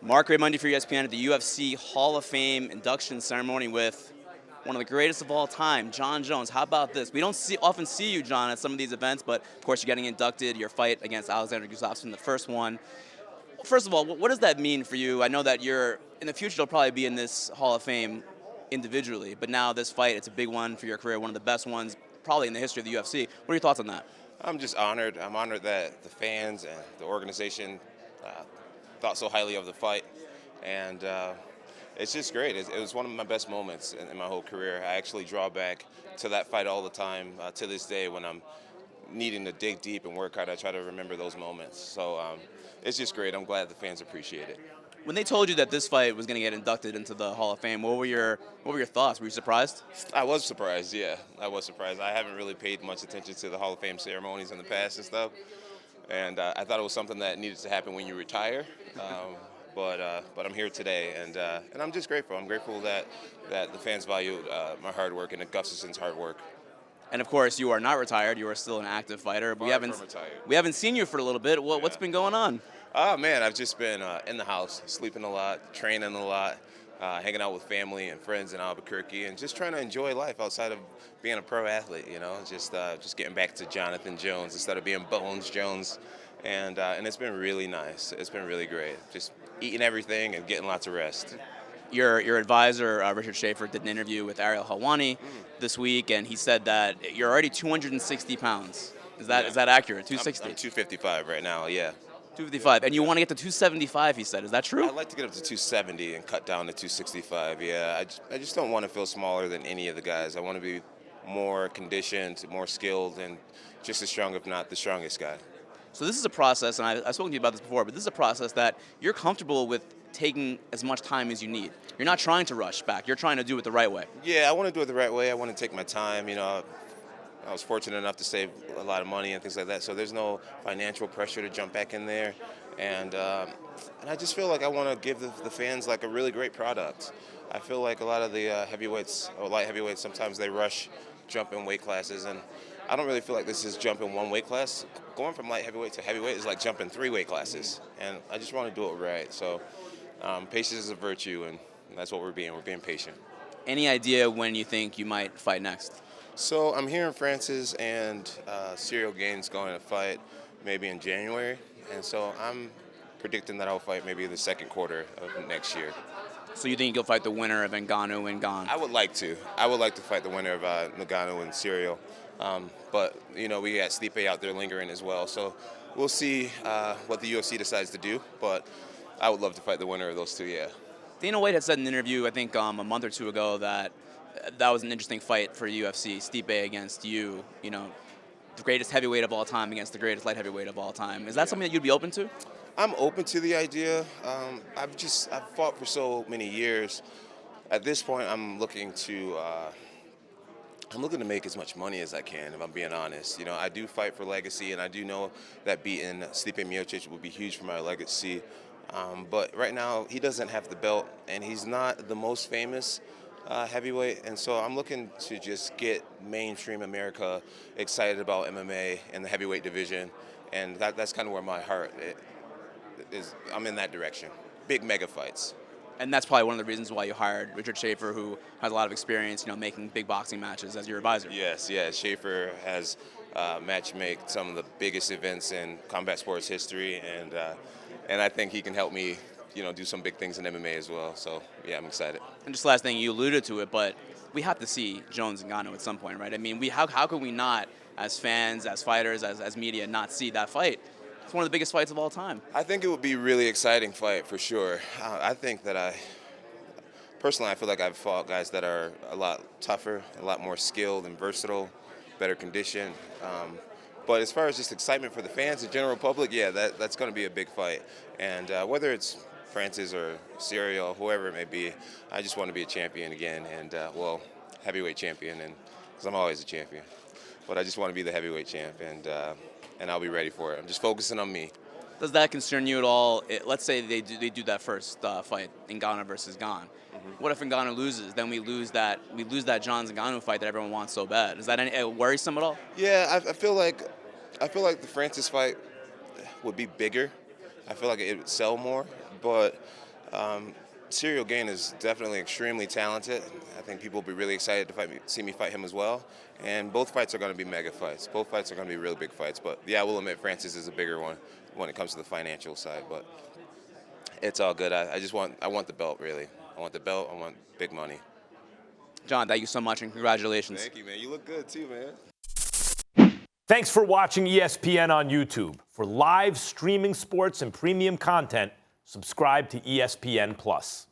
Marc Raimondi for ESPN at the UFC Hall of Fame induction ceremony with one of the greatest of all time, Jon Jones. How about this? We don't often see you, Jon, at some of these events, but of course you're getting inducted, your fight against Alexander Gustafsson, the first one. First of all, what does that mean for you? I know that you're, in the future, you'll probably be in this Hall of Fame individually, but now this fight, it's a big one for your career, one of the best ones probably in the history of the UFC. What are your thoughts on that? I'm just honored. I'm honored that the fans and the organization thought so highly of the fight, and it's just great. It was one of my best moments in my whole career. I actually draw back to that fight all the time to this day when I'm needing to dig deep and work hard. I try to remember those moments. So it's just great. I'm glad the fans appreciate it. When they told you that this fight was going to get inducted into the Hall of Fame, what were your thoughts? Were you surprised? I was surprised, yeah. I was surprised. I haven't really paid much attention to the Hall of Fame ceremonies in the past and stuff. And I thought it was something that needed to happen when you retire. But I'm here today, and I'm just grateful. I'm grateful that the fans valued my hard work and the Gustafsson's hard work. And of course, you are not retired. You are still an active fighter. Far from retired. We haven't seen you for a little bit. What's been going on? Oh man, I've just been in the house, sleeping a lot, training a lot, hanging out with family and friends in Albuquerque, and just trying to enjoy life outside of being a pro athlete. You know, just getting back to Jonathan Jones instead of being Bones Jones, and it's been really nice. It's been really great. Just eating everything and getting lots of rest. Your advisor, Richard Schaefer, did an interview with Ariel Helwani this week, and he said that you're already 260 pounds. Is that accurate? 260? I'm 255 right now, yeah. 255, and you want to get to 275, he said. Is that true? I'd like to get up to 270 and cut down to 265, yeah. I just don't want to feel smaller than any of the guys. I want to be more conditioned, more skilled, and just as strong, if not the strongest guy. So this is a process, and I've spoken to you about this before, but this is a process that you're comfortable with taking as much time as you need. You're not trying to rush back. You're trying to do it the right way. Yeah, I want to do it the right way. I want to take my time, you know. I was fortunate enough to save a lot of money and things like that, so there's no financial pressure to jump back in there. And I just feel like I want to give the fans like a really great product. I feel like a lot of the heavyweights or light heavyweights, sometimes they rush jumping weight classes, and I don't really feel like this is jumping one weight class. Going from light heavyweight to heavyweight is like jumping 3 weight classes, and I just want to do it right. So patience is a virtue, and that's what we're being. We're being patient. Any idea when you think you might fight next? So I'm hearing Francis and Ciryl Gane's going to fight maybe in January, and so I'm predicting that I'll fight maybe the second quarter of next year. So you think you'll fight the winner of Ngannou and Gane? I would like to. I would like to fight the winner of Ngannou and Ciryl, but you know we got Stipe out there lingering as well, so we'll see what the UFC decides to do. But I would love to fight the winner of those two. Yeah. Dana White had said in an interview, I think a month or two ago, that was an interesting fight for UFC. Stipe against you, you know, the greatest heavyweight of all time against the greatest light heavyweight of all time. Is that something that you'd be open to? I'm open to the idea. I've fought for so many years. At this point, I'm looking to make as much money as I can, if I'm being honest. You know, I do fight for legacy, and I do know that beating Stipe Miocic would be huge for my legacy. But right now, he doesn't have the belt, and he's not the most famous heavyweight, and so I'm looking to just get mainstream America excited about MMA and the heavyweight division, and that's kind of where my heart is. I'm in that direction. Big mega fights. And that's probably one of the reasons why you hired Richard Schaefer, who has a lot of experience, you know, making big boxing matches, as your advisor. Yes. Schaefer has match-made some of the biggest events in combat sports history, and I think he can help me, you know, do some big things in MMA as well. So yeah, I'm excited. And just last thing, you alluded to it, but we have to see Jones and Ngannou at some point, right? I mean, how could we not, as fans, as fighters, as media, not see that fight? It's one of the biggest fights of all time. I think it would be a really exciting fight for sure. I think that personally, I feel like I've fought guys that are a lot tougher, a lot more skilled and versatile, better conditioned. But as far as just excitement for the fans, the general public, yeah, that's going to be a big fight. And whether it's Francis or Ciryl, whoever it may be, I just want to be a champion again, and heavyweight champion, and because I'm always a champion. But I just want to be the heavyweight champ, and I'll be ready for it. I'm just focusing on me. Does that concern you at all? Let's say they do that first fight, Ngannou versus Gane. What if Ngannou loses? Then we lose that Jon Ngannou fight that everyone wants so bad. Is that worrisome at all? Yeah, I feel like the Francis fight would be bigger. I feel like it would sell more, but Ciryl Gane is definitely extremely talented. I think people will be really excited to see me fight him as well. And both fights are going to be mega fights. Both fights are going to be really big fights. But yeah, I will admit Francis is a bigger one when it comes to the financial side. But it's all good. I want the belt, really. I want the belt. I want big money. Jon, thank you so much and congratulations. Thank you, man. You look good too, man. Thanks for watching ESPN on YouTube. For live streaming sports and premium content, subscribe to ESPN+.